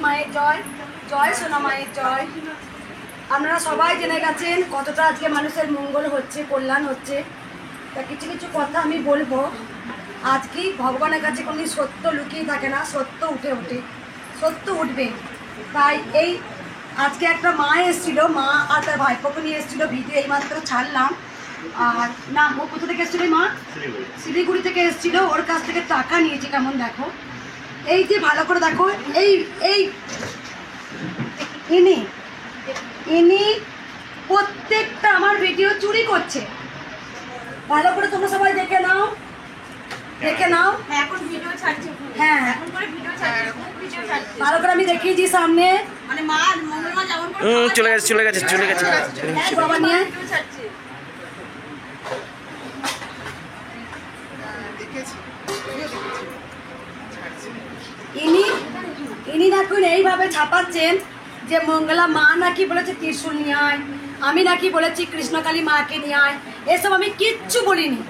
মায়ের জয়, জয় সোনা মায়ের জয়। আপনারা সবাই জেনে গেছেন কতটা আজকে মানুষের মঙ্গল হচ্ছে, কল্যাণ হচ্ছে। তা কিছু কিছু কথা আমি বলবো। আজকেই ভগবানের কাছে কোনো সত্য লুকিয়ে থাকে না, সত্য উঠে ওঠে, সত্য উঠবে। তাই এই আজকে একটা মা এসেছিল, মা আর তার ভাইপোকে নিয়ে এসেছিলো, ভিডিও এইমাত্র ছাড়লাম। আর না, ও কোথা থেকে এসেছিল মা? শিলিগুড়ি থেকে এসেছিলো। ওর কাছ থেকে টাকা নিয়েছে, কেমন দেখো, এই যে ভালো করে দেখো, এই এই ইনি প্রত্যেকটা আমার ভিডিও চুরি করছে। ভালো করে তোমরা সবাই দেখে নাও, দেখে নাও। এখন ভিডিও ছাড়ছে, হ্যাঁ এখন করে ভিডিও ছাড়ছে, ভিডিও ছাড়ছে। ভালো করে আমি দেখিয়েছি সামনে, মানে মা মঙ্গলমা যেমন করে চলে গেছে বাবা নিয়ে ভিডিও ছাড়ছে। ইনি দেখুন এইভাবে ছাপাচ্ছেন যে মঙ্গলা মা নাকি বলেছে ত্রিশূল নিয়ে আয়, আমি নাকি বলেছি কৃষ্ণকালী মাকে নিয়ে আয়। এসব আমি কিচ্ছু বলিনি,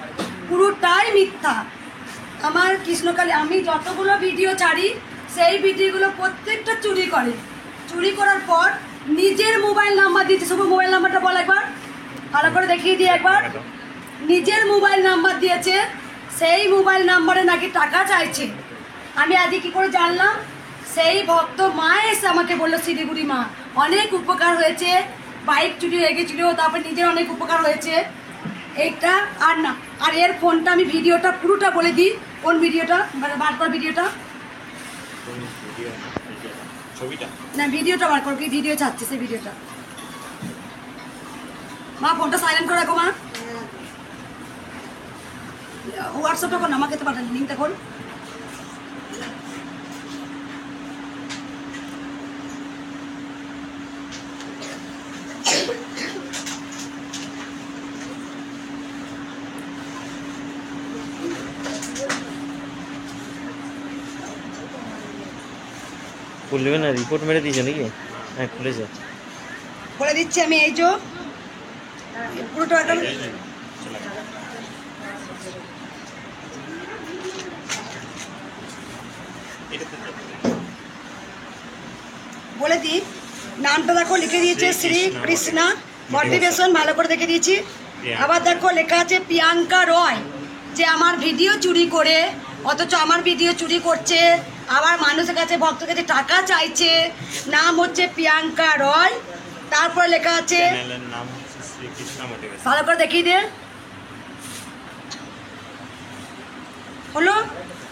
পুরোটাই মিথ্যা। আমার কৃষ্ণকালী, আমি যতগুলো ভিডিও ছাড়ি সেই ভিডিওগুলো প্রত্যেকটা চুরি করে। চুরি করার পর নিজের মোবাইল নাম্বার দিয়েছে। শুধু মোবাইল নাম্বারটা বল একবার, ভালো করে দেখিয়ে দিই একবার। নিজের মোবাইল নাম্বার দিয়েছে, সেই মোবাইল নাম্বারে নাকি টাকা চাইছে। আমি আজকে কী করে জানলাম? সেই ভক্ত মা এসে আমাকে বললো, শিলিগুড়ি মা অনেক উপকার হয়েছে, বাইক চুরি হয়ে গেছিলো, তারপর নিজের অনেক উপকার হয়েছে। এইটা আর না, আর এর ফোনটা আমি ভিডিওটা পুরোটা বলে দিই। কোন ভিডিওটা বার কর? ভিডিওটা না, ভিডিওটা বার কর, কি ভিডিও ছাড়ছে সেই ভিডিওটা। মা ফোনটা সাইলেন্ট করে রাখো মা। হোয়াটসঅ্যাপটা কর না, আমাকে তো পাঠান, লিঙ্কটা খোল। খুলবে না, রিপোর্ট মেরে দিয়েছে নাকি? হ্যাঁ খুলেছে, বলে দিচ্ছি আমি। এই যে পুরোটা বলে দিই, নামটা দেখো লিখে দিয়েছে শ্রী কৃষ্ণা মোটিভেশন, ভালো করে দেখে দিয়েছি। আবার দেখো লেখা আছে প্রিয়াঙ্কা রয়, যে আমার ভিডিও চুরি করে, অথচ আমার ভিডিও চুরি করছে, আবার মানুষের কাছে, ভক্তের কাছে টাকা চাইছে। নাম হচ্ছে প্রিয়াঙ্কা রয়, তারপর লেখা আছে, ভালো করে দেখিয়ে দে হলো।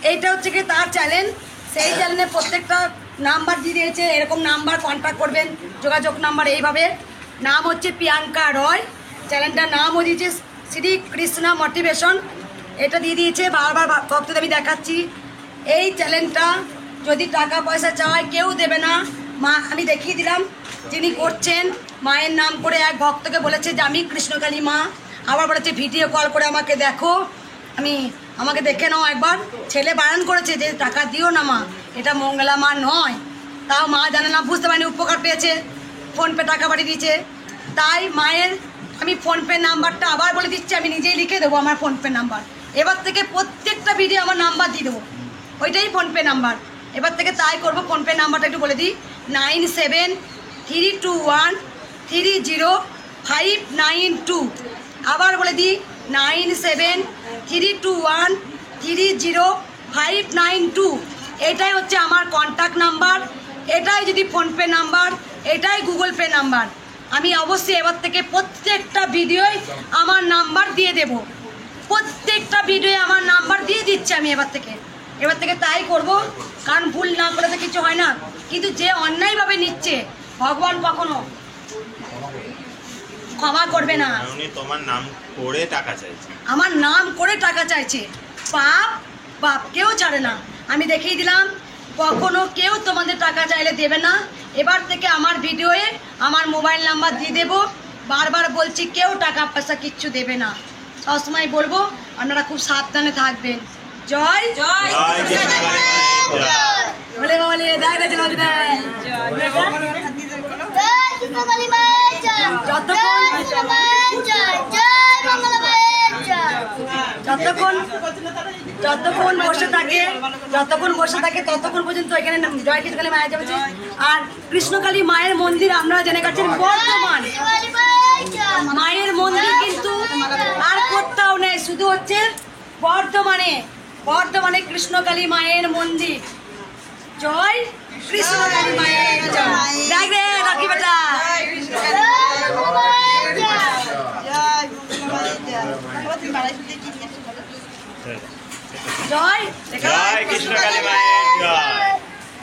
এইটা হচ্ছে কি তার চ্যানেল, সেই চ্যানেলে প্রত্যেকটা নাম্বার দিয়ে দিয়েছে, এরকম নাম্বার কন্ট্যাক্ট করবেন, যোগাযোগ নাম্বার এইভাবে। নাম হচ্ছে প্রিয়াঙ্কা রয়, চ্যানেলটার নামও দিয়েছে শ্রী কৃষ্ণা মোটিভেশন, এটা দিয়ে দিয়েছে। বারবার ভক্তদের আমি দেখাচ্ছি, এই চ্যানেলটা যদি টাকা পয়সা চায় কেউ দেবে না। মা আমি দেখিয়ে দিলাম, যিনি করছেন মায়ের নাম করে এক ভক্তকে বলেছে যে আমি কৃষ্ণকালী মা, আবার বলেছে ভিডিও কল করে আমাকে দেখো, আমাকে দেখে নাও একবার। ছেলে বারণ করেছে যে টাকা দিও না মা, এটা মঙ্গলা মা নয়, তাও মা জানে না, বুঝতে পারেনি, উপকার পেয়েছে, ফোনপে টাকা পাঠিয়ে দিয়েছে। তাই মায়ের আমি ফোনপে নাম্বারটা আবার বলে দিচ্ছি, আমি নিজেই লিখে দেবো আমার ফোনপে নাম্বার। এবার থেকে প্রত্যেকটা ভিডিও আমার নাম্বার দিয়ে দেবো, ওইটাই ফোনপে নাম্বার এবার থেকে। তাই করবো, ফোনপে নাম্বারটা একটু বলে দিই, 9732130592। আবার বলে দিই 9732130592। এটাই হচ্ছে আমার কন্ট্যাক্ট নাম্বার, এটাই যদি ফোনপে নাম্বার, এটাই গুগল পে নাম্বার। আমি অবশ্যই এবার থেকে প্রত্যেকটা ভিডিওয় আমার নাম্বার দিয়ে দেব, প্রত্যেকটা ভিডিওয়ে আমার নাম্বার দিয়ে দিচ্ছি আমি এবার থেকে তাই করব। কারণ ভুল না করলে তো কিছু হয় না, কিন্তু যে অন্যায়ভাবে নিচ্ছে ভগবান কখনো ক্ষমা করবে না। তোমার নাম করে টাকা চাইছে, আমার নাম করে টাকা চাইছে, বাপ কেউ ছাড়ে না। আমি দেখিয়ে দিলাম, কখনো কেউ তোমাদের টাকা চাইলে দেবে না। এবার থেকে আমার ভিডিওয়ে আমার মোবাইল নাম্বার দিয়ে দেবো। বারবার বলছি, কেউ টাকা পয়সা কিচ্ছু দেবে না। সবসময় বলবো, আপনারা খুব সাবধানে থাকবেন। জয় জয় বলে বলে যতক্ষণ যতক্ষণ বসে থাকে ততক্ষণ পর্যন্ত এখানে জয় কৃষ্ণকালী মায়ের যাচ্ছে। আর কৃষ্ণকালী মায়ের মন্দির আপনারা জেনে গেছেন বর্ধমান। মায়ের মন্দির কিন্তু আর কোথাও নেই, শুধু হচ্ছে বর্ধমানে কৃষ্ণকালী মায়ের মন্দির। জয় কৃষ্ণকালী মায়ের জয়। দেখ রে রাখি বেটা, জয় জয় কৃষ্ণকালী মায়ের জয়।